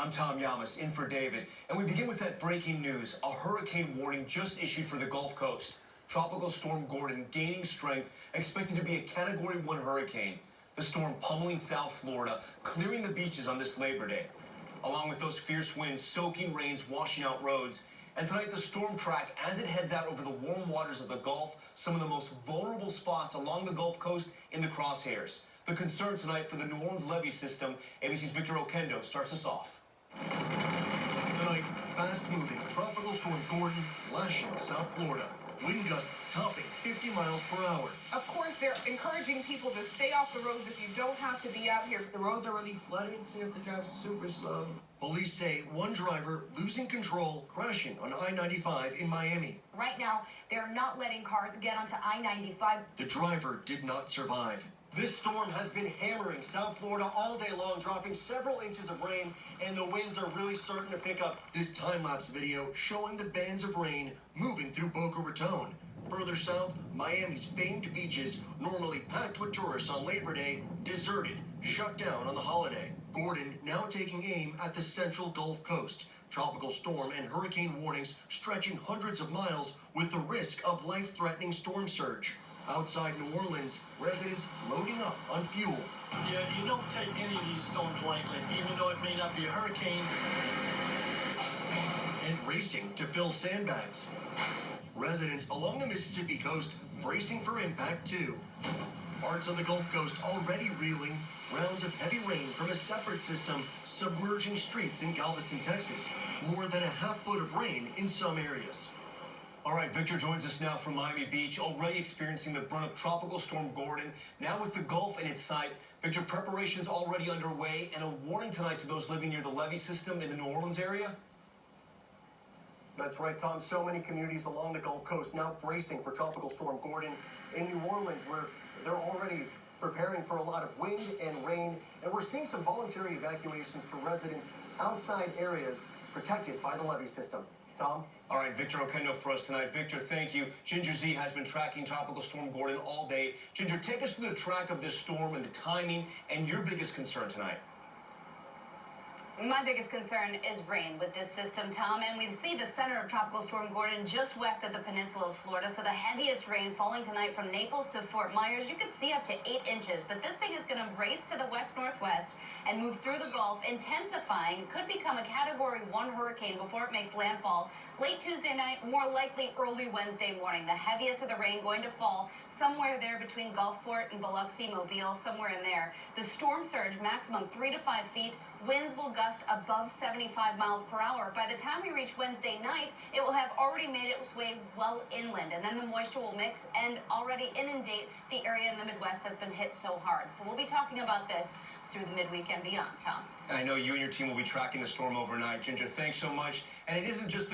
I'm Tom Yamas, in for David, and we begin with that breaking news. A hurricane warning just issued for the Gulf Coast. Tropical Storm Gordon gaining strength, expected to be a Category 1 hurricane. The storm pummeling South Florida, clearing the beaches on this Labor Day. Along with those fierce winds, soaking rains washing out roads. And tonight, the storm track as it heads out over the warm waters of the Gulf, some of the most vulnerable spots along the Gulf Coast in the crosshairs. The concern tonight for the New Orleans levee system. ABC's Victor Oquendo starts us off. Tonight, fast-moving Tropical Storm Gordon lashing South Florida. Wind gusts topping 50 miles per hour. Of course, they're encouraging people to stay off the roads if you don't have to be out here. The roads are really flooded, so you have to drive super slow. Police say one driver losing control, crashing on I-95 in Miami. Right now, they're not letting cars get onto I-95. The driver did not survive. This storm has been hammering South Florida all day long, dropping several inches of rain, and the winds are really starting to pick up. This time-lapse video showing the bands of rain moving through Boca Raton. Further south, Miami's famed beaches, normally packed with tourists on Labor Day, deserted, shut down on the holiday. Gordon now taking aim at the central Gulf Coast. Tropical storm and hurricane warnings stretching hundreds of miles with the risk of life-threatening storm surge. Outside New Orleans, residents loading up on fuel. Yeah, you don't take any of these storms lightly, even though it may not be a hurricane. And racing to fill sandbags. Residents along the Mississippi coast bracing for impact too. Parts of the Gulf Coast already reeling. Rounds of heavy rain from a separate system submerging streets in Galveston, Texas. More than a half foot of rain in some areas. All right, Victor joins us now from Miami Beach, already experiencing the brunt of Tropical Storm Gordon. Now with the Gulf in its sight, Victor, preparations already underway, and a warning tonight to those living near the levee system in the New Orleans area? That's right, Tom. So many communities along the Gulf Coast now bracing for Tropical Storm Gordon. In New Orleans, where they're already preparing for a lot of wind and rain, and we're seeing some voluntary evacuations for residents outside areas protected by the levee system. Tom? All right, Victor Oquendo for us tonight. Victor, thank you. Ginger Z has been tracking Tropical Storm Gordon all day. Ginger, take us through the track of this storm and the timing and your biggest concern tonight. My biggest concern is rain with this system, Tom, and we see the center of Tropical Storm Gordon just west of the peninsula of Florida, so the heaviest rain falling tonight from Naples to Fort Myers. You could see up to 8 inches, but this thing is going to race to the west-northwest and move through the Gulf, intensifying. It could become a Category 1 hurricane before it makes landfall. Late Tuesday night, more likely early Wednesday morning. The heaviest of the rain going to fall somewhere there between Gulfport and Biloxi, Mobile, somewhere in there. The storm surge, maximum 3 to 5 feet. Winds will gust above 75 miles per hour. By the time we reach Wednesday night, it will have already made its way well inland, and then the moisture will mix and already inundate the area in the Midwest that's been hit so hard. So we'll be talking about this through the midweek and beyond, Tom. And I know you and your team will be tracking the storm overnight. Ginger, thanks so much. And it isn't just the